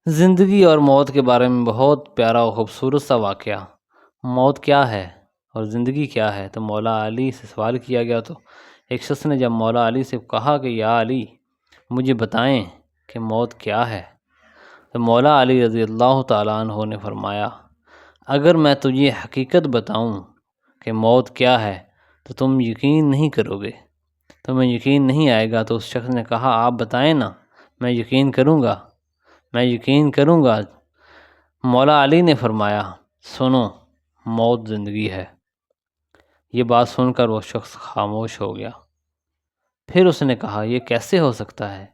زندگی اور موت کے بارے میں بہت پیارا اور خوبصورت سا واقعہ۔ موت کیا ہے اور زندگی کیا ہے؟ تو مولا علی سے سوال کیا گیا، تو ایک شخص نے جب مولا علی سے کہا کہ یا علی مجھے بتائیں کہ موت کیا ہے، تو مولا علی رضی اللہ تعالیٰ عنہ نے فرمایا اگر میں تجھے حقیقت بتاؤں کہ موت کیا ہے تو تم یقین نہیں کرو گے، تمہیں یقین نہیں آئے گا۔ تو اس شخص نے کہا آپ بتائیں نا، میں یقین کروں گا، میں یقین کروں گا۔ مولا علی نے فرمایا سنو، موت زندگی ہے۔ یہ بات سن کر وہ شخص خاموش ہو گیا۔ پھر اس نے کہا یہ کیسے ہو سکتا ہے،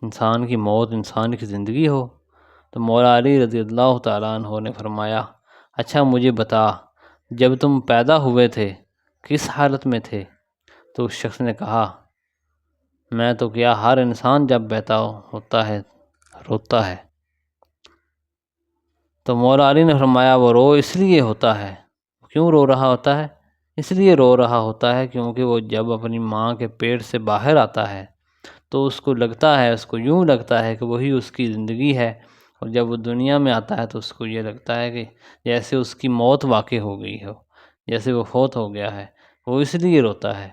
انسان کی موت انسان کی زندگی ہو؟ تو مولا علی رضی اللہ تعالیٰ عنہ نے فرمایا اچھا مجھے بتا، جب تم پیدا ہوئے تھے کس حالت میں تھے؟ تو اس شخص نے کہا میں تو کیا، ہر انسان جب پیدا ہوتا ہے روتا ہے۔ تو مولا علی نے فرمایا وہ رو اس لیے ہوتا ہے، کیوں رو رہا ہوتا ہے؟ اس لیے رو رہا ہوتا ہے کیونکہ وہ جب اپنی ماں کے پیٹ سے باہر آتا ہے تو اس کو لگتا ہے، اس کو یوں لگتا ہے کہ وہی اس کی زندگی ہے، اور جب وہ دنیا میں آتا ہے تو اس کو یہ لگتا ہے کہ جیسے اس کی موت واقع ہو گئی ہو، جیسے وہ فوت ہو گیا ہے، وہ اس لیے روتا ہے۔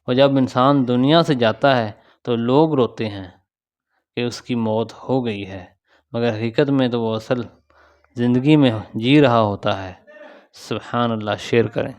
اور جب انسان دنیا سے جاتا ہے تو لوگ روتے ہیں کہ اس کی موت ہو گئی ہے، مگر حقیقت میں تو وہ اصل زندگی میں جی رہا ہوتا ہے۔ سبحان اللہ، شیئر کریں۔